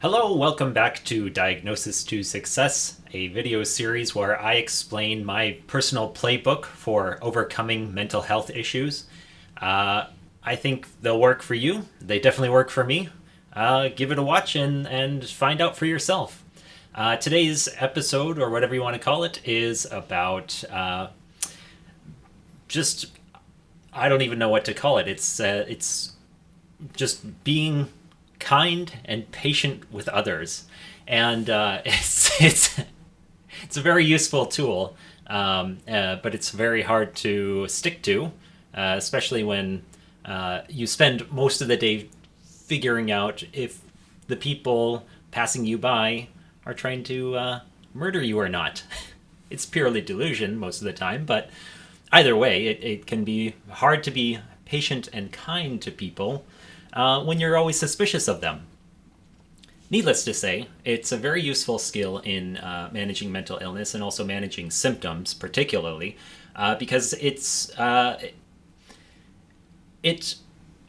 Hello, welcome back to Diagnosis to Success, a video series where I explain my personal playbook for overcoming mental health issues. I think they'll work for you. They definitely work for me. Give it a watch and find out for yourself. Today's episode, or whatever you want to call it, is about just I don't even know what to call it. It's just being kind and patient with others, and it's a very useful tool, but it's very hard to stick to, especially when you spend most of the day figuring out if the people passing you by are trying to murder you or not. It's purely delusion most of the time, but either way, it can be hard to be patient and kind to people when you're always suspicious of them. Needless to say, it's a very useful skill in managing mental illness and also managing symptoms, particularly because it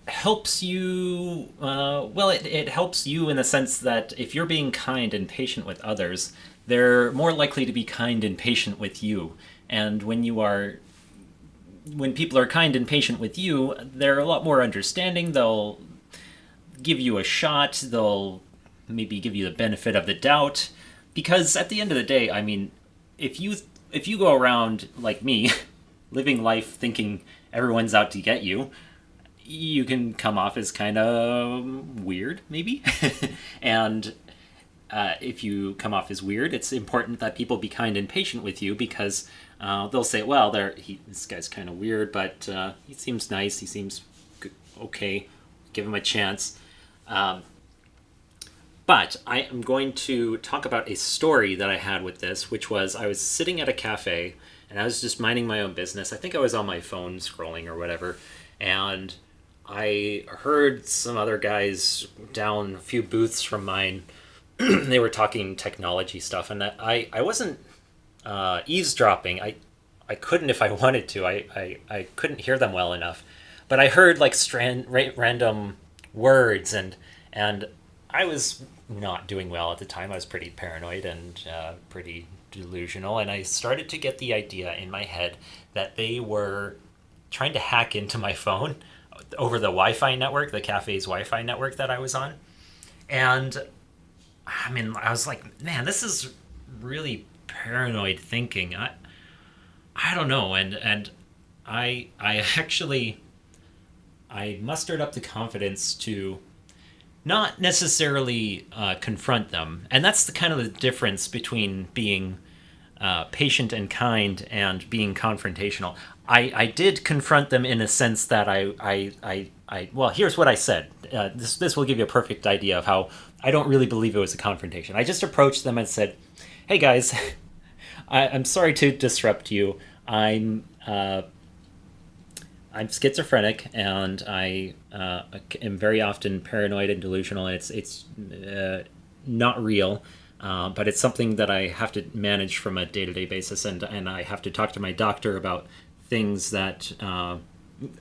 helps you. It helps you in the sense that if you're being kind and patient with others, they're more likely to be kind and patient with you. And when people are kind and patient with you, they're a lot more understanding. They'll give you a shot. They'll maybe give you the benefit of the doubt, because at the end of the day, I mean, if you go around like me, living life thinking everyone's out to get you, you can come off as kind of weird, maybe. And if you come off as weird, it's important that people be kind and patient with you, because they'll say, well, this guy's kind of weird, but he seems nice, he seems good, okay, give him a chance. But I am going to talk about a story that I had with this, which was I was sitting at a cafe and I was just minding my own business. I think I was on my phone scrolling or whatever, and I heard some other guys down a few booths from mine. They were talking technology stuff, and I wasn't eavesdropping. I couldn't if I wanted to. I couldn't hear them well enough, but I heard like random words, and I was not doing well at the time. I was pretty paranoid and pretty delusional, and I started to get the idea in my head that they were trying to hack into my phone over the Wi-Fi network, the cafe's Wi-Fi network that I was on. And I mean, I was like, man, this is really paranoid thinking. I don't know, and I actually I mustered up the confidence to not necessarily confront them. And that's the kind of the difference between being patient and kind and being confrontational. I did confront them in a sense that well, here's what I said. This will give you a perfect idea of how I don't really believe it was a confrontation. I just approached them and said, hey guys, I'm sorry to disrupt you. I'm schizophrenic, and I am very often paranoid and delusional. And it's not real, but it's something that I have to manage from a day-to-day basis, and I have to talk to my doctor about things that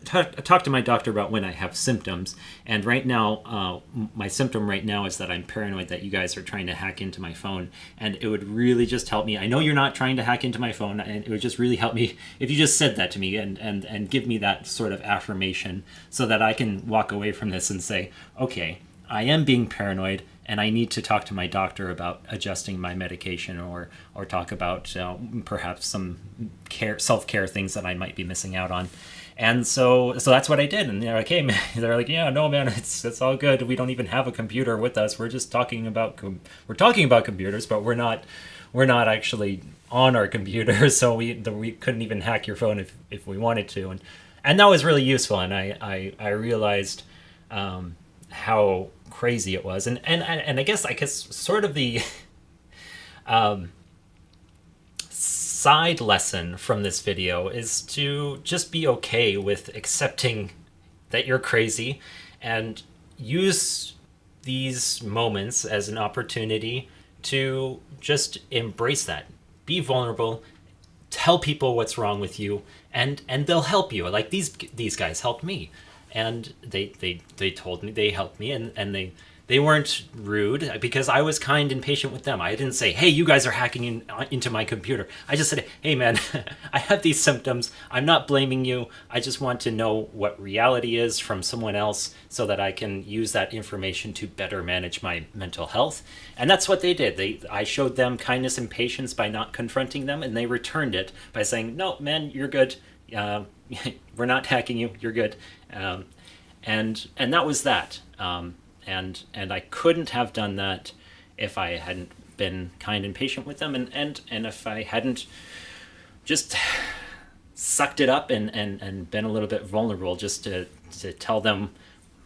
talk to my doctor about when I have symptoms. And right now, my symptom right now is that I'm paranoid that you guys are trying to hack into my phone. And it would really just help me. I know you're not trying to hack into my phone, and it would just really help me if you just said that to me and give me that sort of affirmation, so that I can walk away from this and say, okay, I am being paranoid, and I need to talk to my doctor about adjusting my medication, or talk about perhaps some self-care things that I might be missing out on. And so that's what I did. And they're like, hey, man, they're like, yeah, no, man, it's all good. We don't even have a computer with us. We're just talking about computers, but we're not actually on our computer. So we couldn't even hack your phone if we wanted to. And that was really useful. And I realized how crazy it was. And I guess sort of the side lesson from this video is to just be okay with accepting that you're crazy, and use these moments as an opportunity to just embrace that. Be vulnerable, tell people what's wrong with you, and they'll help you. Like these guys helped me, and they told me, they helped me, and they weren't rude because I was kind and patient with them. I didn't say, hey, you guys are hacking into my computer. I just said, hey, man, I have these symptoms. I'm not blaming you. I just want to know what reality is from someone else so that I can use that information to better manage my mental health. And that's what they did. I showed them kindness and patience by not confronting them, and they returned it by saying, no, man, you're good. We're not hacking you. You're good. And that was that. And I couldn't have done that if I hadn't been kind and patient with them, and if I hadn't just sucked it up and been a little bit vulnerable just to tell them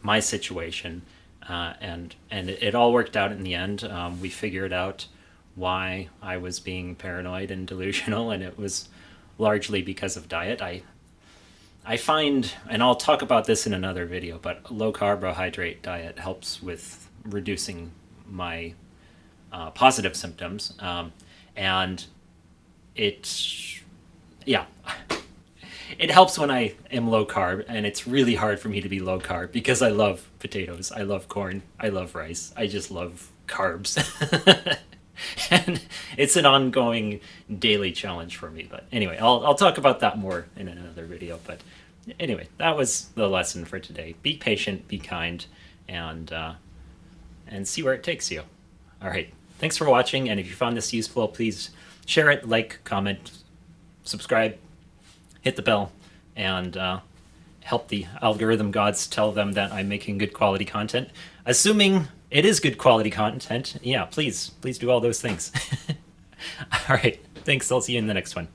my situation. And it all worked out in the end. We figured out why I was being paranoid and delusional, and it was largely because of diet. I find, and I'll talk about this in another video, but low carbohydrate diet helps with reducing my positive symptoms. And it helps when I am low carb, and it's really hard for me to be low carb because I love potatoes, I love corn, I love rice, I just love carbs. And it's an ongoing daily challenge for me. But anyway, I'll talk about that more in another video. But anyway, that was the lesson for today. Be patient, be kind, and see where it takes you. All right, thanks for watching. And if you found this useful, please share it, like, comment, subscribe, hit the bell, and help the algorithm gods tell them that I'm making good quality content. Assuming it is good quality content, yeah, please do all those things. All right, thanks. I'll see you in the next one.